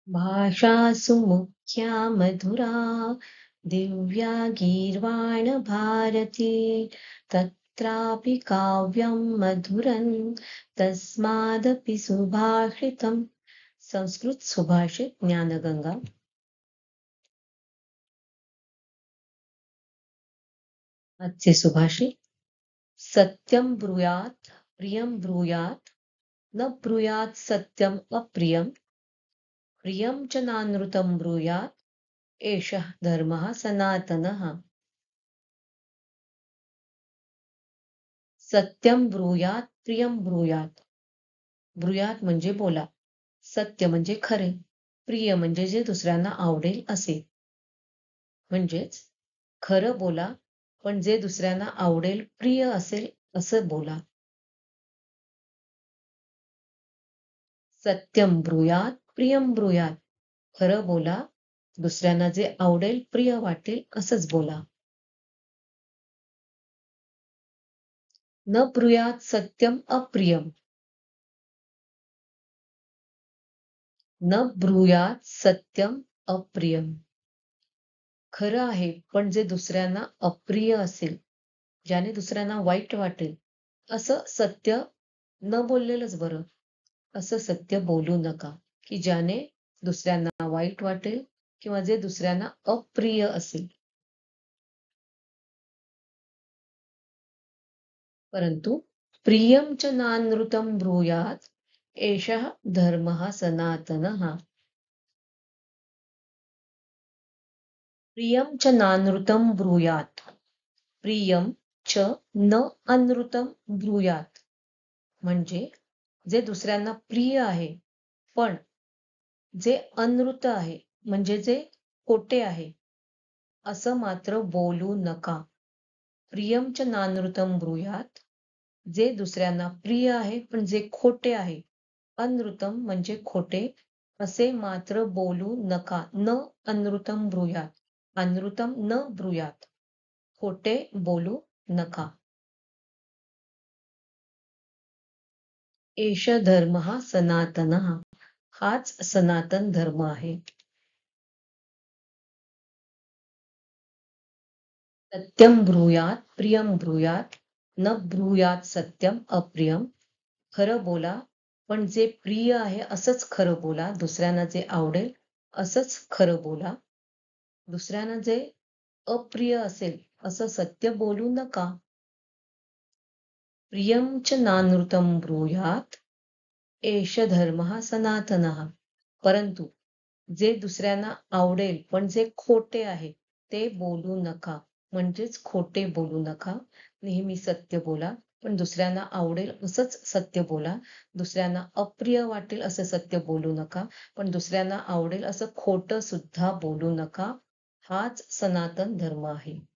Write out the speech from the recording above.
भाषा सुमुख्या मधुरा दिव्या गीर्वाण भारती तत्रापि काव्यं मधुरं तस्मादपि सुभाषितम्. संस्कृत सुभाषित ज्ञानगंगा. आजचे सुभाषित. सत्यं ब्रूयात प्रियं ब्रूयात न ब्रूयात सत्यम अप्रियम प्रियं च नानृतं ब्रूयात एषः धर्मः सनातनः. सत्यं ब्रूयात प्रियं ब्रूयात. ब्रूयात म्हणजे बोला, सत्य म्हणजे खरे, प्रिय म्हणजे जे दुसऱ्यांना आवडेल असे. म्हणजेच खरं बोला, पण जे दुसऱ्यांना आवडेल, प्रिय असेल असं बोला. सत्यं ब्रूयात प्रियं ब्रूयात. खरं बोला, दुसऱ्यांना जे आवडेल, प्रिय वाटेल असंच बोला. न ब्रूयात सत्यम अप्रियम. न ब्रूयात सत्यम अप्रियम. खरं आहे, पण जे दुसऱ्यांना अप्रिय असेल, ज्याने दुसऱ्यांना वाईट वाटेल, असं सत्य न बोललेलंच बरं. असं सत्य बोलू नका, की ज्याने दुसऱ्यांना वाईट वाटेल किंवा जे दुसऱ्यांना अप्रिय असेल. परंतु प्रियं च नानृतं ब्रूयात एषः धर्मः सनातनः. प्रियं च नानृतं ब्रूयात. प्रियं च न अनृतं ब्रूयात. म्हणजे जे दुसऱ्यांना प्रिय आहे, पण जे अनृत आहे, म्हणजे जे खोटे आहे, असं मात्र बोलू नका. प्रियं च नानृतं ब्रूयात. जे दुसऱ्यांना प्रिय आहे, पण जे खोटे आहे, अनृतम म्हणजे खोटे, असे मात्र बोलू नका. न अनृतम ब्रूयात. अनृतम न ब्रूयात. खोटे बोलू नका. एष धर्मः सनातनः. हाच सनातन धर्म आहे. सत्यं ब्रूयात प्रियं ब्रूयात न ब्रूयात सत्यम अप्रियम. खरं बोला, पण जे प्रिय आहे असंच खरं बोला. दुसऱ्यांना जे आवडेल असंच खरं बोला. दुसऱ्यांना जे अप्रिय असेल असं सत्य बोलू नका. प्रियं च नानृतं ब्रूयात एष धर्मः सनातनः. परंतु जे दुसऱ्यांना आवडेल पण जे खोटे आहे ते बोलू नका. म्हणजेच खोटे बोलू नका. नेहमी सत्य बोला, पण दुसऱ्यांना आवडेल असंच सत्य बोला. दुसऱ्यांना अप्रिय वाटेल असं सत्य बोलू नका, पण दुसऱ्यांना आवडेल असं खोटं सुद्धा बोलू नका. हाच सनातन धर्म आहे.